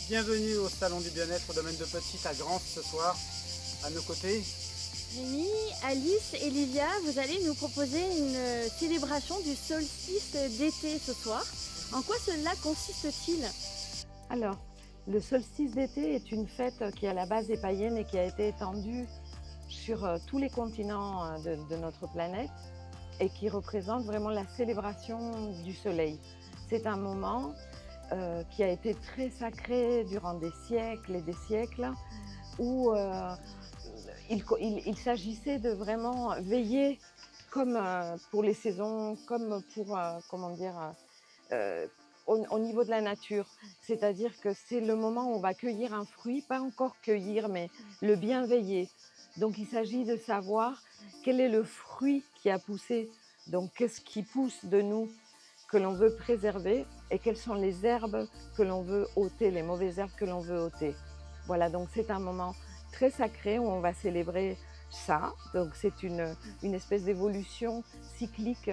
Bienvenue au Salon du Bien-être au domaine de Petite à Grance ce soir. À nos côtés, Rémi, Alice et Livia, vous allez nous proposer une célébration du solstice d'été ce soir. En quoi cela consiste-t-il? Alors, le solstice d'été est une fête qui à la base est païenne et qui a été étendue sur tous les continents de notre planète et qui représente vraiment la célébration du soleil. C'est un moment qui a été très sacré durant des siècles et des siècles où il s'agissait de vraiment veiller comme pour les saisons, comme pour, comment dire, euh, au niveau de la nature. C'est-à-dire que c'est le moment où on va cueillir un fruit, pas encore cueillir, mais le bien veiller. Donc il s'agit de savoir quel est le fruit qui a poussé, donc qu'est-ce qui pousse de nous que l'on veut préserver et quelles sont les herbes que l'on veut ôter, les mauvaises herbes que l'on veut ôter. Voilà, donc c'est un moment très sacré où on va célébrer ça. Donc c'est une espèce d'évolution cyclique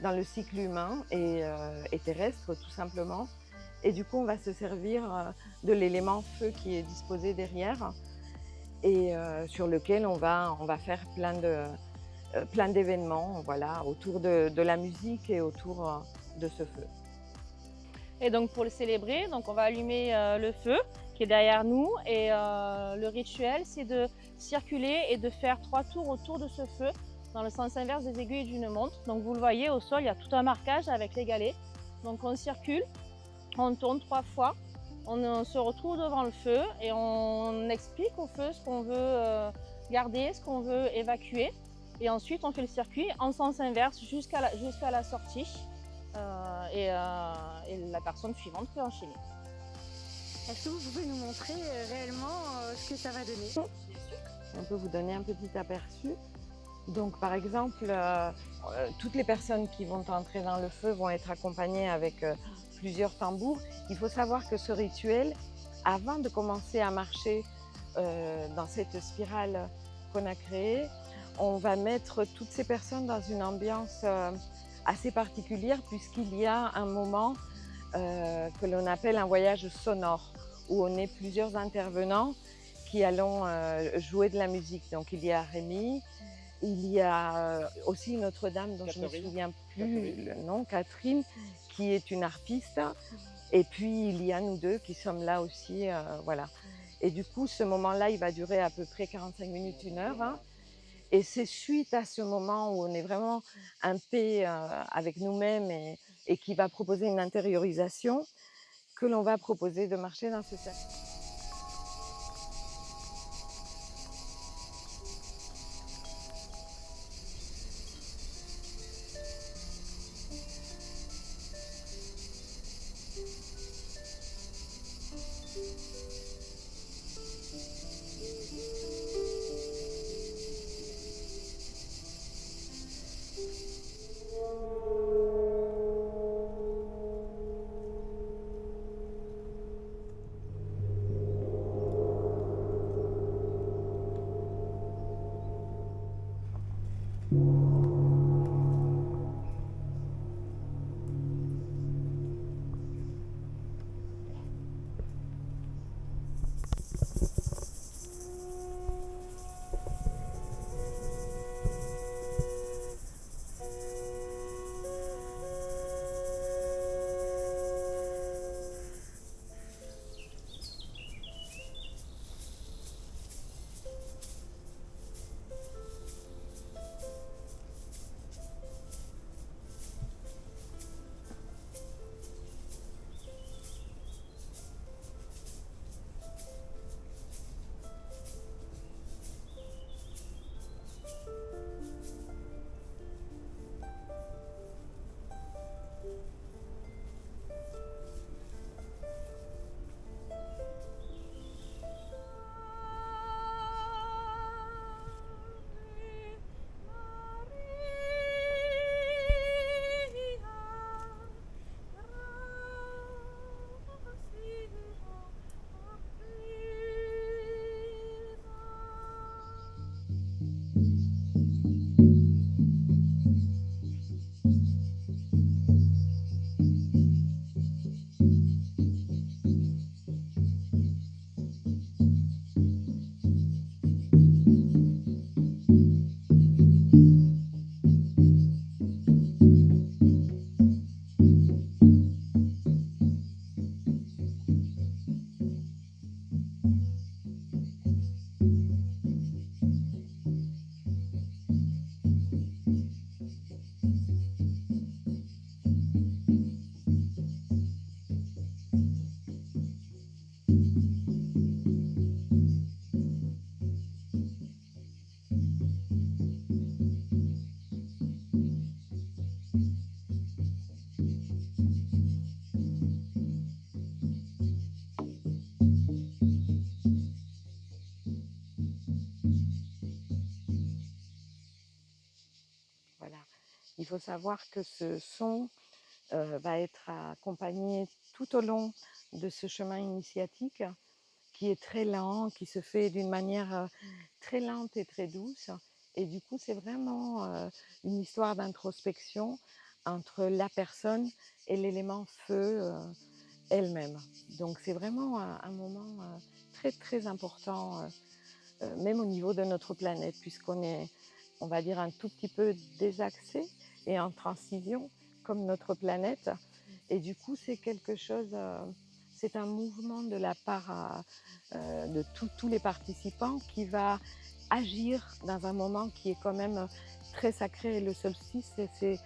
dans le cycle humain et terrestre tout simplement. Et du coup, on va se servir de l'élément feu qui est disposé derrière et sur lequel on va faire plein d'événements voilà, autour de la musique et autour de ce feu. Et donc pour le célébrer, donc on va allumer le feu qui est derrière nous et le rituel c'est de circuler et de faire 3 tours autour de ce feu dans le sens inverse des aiguilles d'une montre. Donc vous le voyez au sol, il y a tout un marquage avec les galets. Donc on circule, on tourne 3 fois, on se retrouve devant le feu et on explique au feu ce qu'on veut garder, ce qu'on veut évacuer. Et ensuite on fait le circuit en sens inverse jusqu'à la sortie. Et la personne suivante peut enchaîner. Est-ce que vous pouvez nous montrer réellement ce que ça va donner? On peut vous donner un petit aperçu. Donc par exemple, toutes les personnes qui vont entrer dans le feu vont être accompagnées avec plusieurs tambours. Il faut savoir que ce rituel, avant de commencer à marcher dans cette spirale qu'on a créée, on va mettre toutes ces personnes dans une ambiance assez particulière puisqu'il y a un moment que l'on appelle un voyage sonore où on est plusieurs intervenants qui allons jouer de la musique. Donc il y a Rémi, il y a aussi une autre dame dont je ne me souviens plus le nom, Catherine, qui est une harpiste. Et puis il y a nous deux qui sommes là aussi, voilà. Et du coup, ce moment-là, il va durer à peu près 45 minutes, 1 heure. Hein. Et c'est suite à ce moment où on est vraiment en paix avec nous-mêmes et qui va proposer une intériorisation que l'on va proposer de marcher dans ce cercle. Il faut savoir que ce son va être accompagné tout au long de ce chemin initiatique qui est très lent, qui se fait d'une manière très lente et très douce. Et du coup, c'est vraiment une histoire d'introspection entre la personne et l'élément feu elle-même. Donc c'est vraiment un moment très très important, même au niveau de notre planète, puisqu'on est, on va dire, un tout petit peu désaxé et en transition, comme notre planète. Et du coup, c'est quelque chose, c'est un mouvement de la part de tous les participants qui va agir dans un moment qui est quand même très sacré. Le solstice, c'est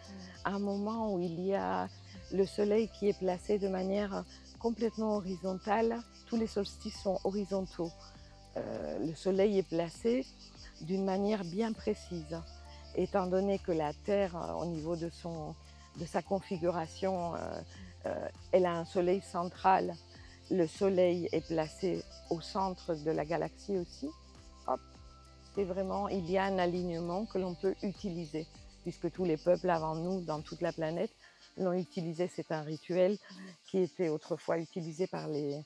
un moment où il y a le soleil qui est placé de manière complètement horizontale. Tous les solstices sont horizontaux. Le soleil est placé d'une manière bien précise, étant donné que la Terre, au niveau de sa configuration, elle a un soleil central. Le soleil est placé au centre de la galaxie aussi. Hop, c'est vraiment, il y a un alignement que l'on peut utiliser, puisque tous les peuples avant nous, dans toute la planète, l'ont utilisé. C'est un rituel qui était autrefois utilisé par les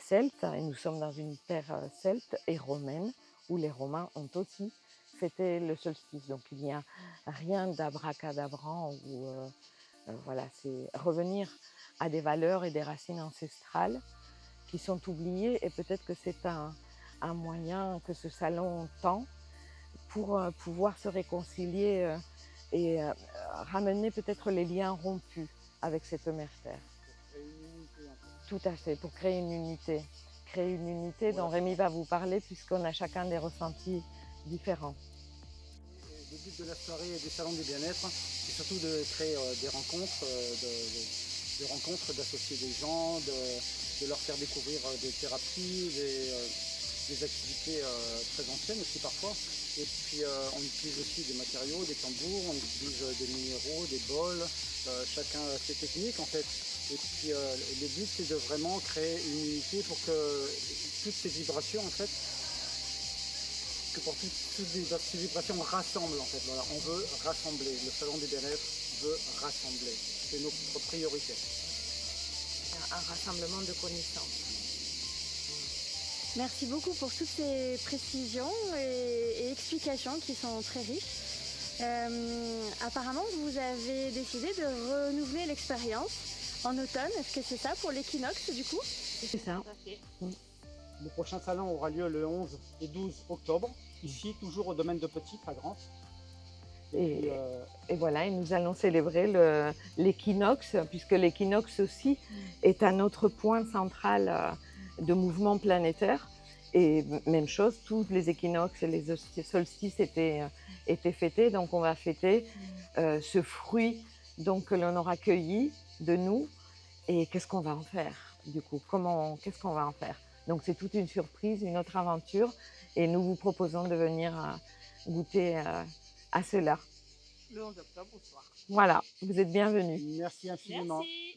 Celtes, et nous sommes dans une terre celte et romaine, où les Romains ont aussi fêté le solstice. Donc il n'y a rien d'abracadabrant, ou voilà, c'est revenir à des valeurs et des racines ancestrales qui sont oubliées, et peut-être que c'est un moyen que ce salon tend pour pouvoir se réconcilier et ramener peut-être les liens rompus avec cette mère Terre. Tout à fait, pour créer une unité. Créer une unité dont Rémi va vous parler, puisqu'on a chacun des ressentis différents. Le but de la soirée du Salon du Bien-être, c'est surtout de créer des rencontres, d'associer des gens, de leur faire découvrir des thérapies, des activités très anciennes aussi parfois. Et puis on utilise aussi des matériaux, des tambours, on utilise des minéraux, des bols, chacun a ses techniques en fait. Et puis le but c'est de vraiment créer une unité pour que toutes ces vibrations en fait, que pour toutes ces vibrations rassemblent en fait. Voilà, on veut rassembler. Le Salon du Bien-être veut rassembler. C'est notre priorité. Un rassemblement de connaissances. Merci beaucoup pour toutes ces précisions et explications qui sont très riches. Apparemment, vous avez décidé de renouveler l'expérience en automne. Est-ce que c'est ça pour l'équinoxe du coup? C'est ça. Le prochain salon aura lieu le 11 et 12 octobre, ici, toujours au domaine de Petit, à Grande. Et voilà, et nous allons célébrer l'équinoxe, puisque l'équinoxe aussi est un autre point central de mouvement planétaire. Et même chose, tous les équinoxes et les solstices étaient fêtés, donc on va fêter ce fruit donc, que l'on aura cueilli de nous. Et qu'est-ce qu'on va en faire du coup? Qu'est-ce qu'on va en faire? Donc c'est toute une surprise, une autre aventure, et nous vous proposons de venir goûter à cela. Le 11 octobre au soir. Voilà, vous êtes bienvenus. Merci infiniment. Merci.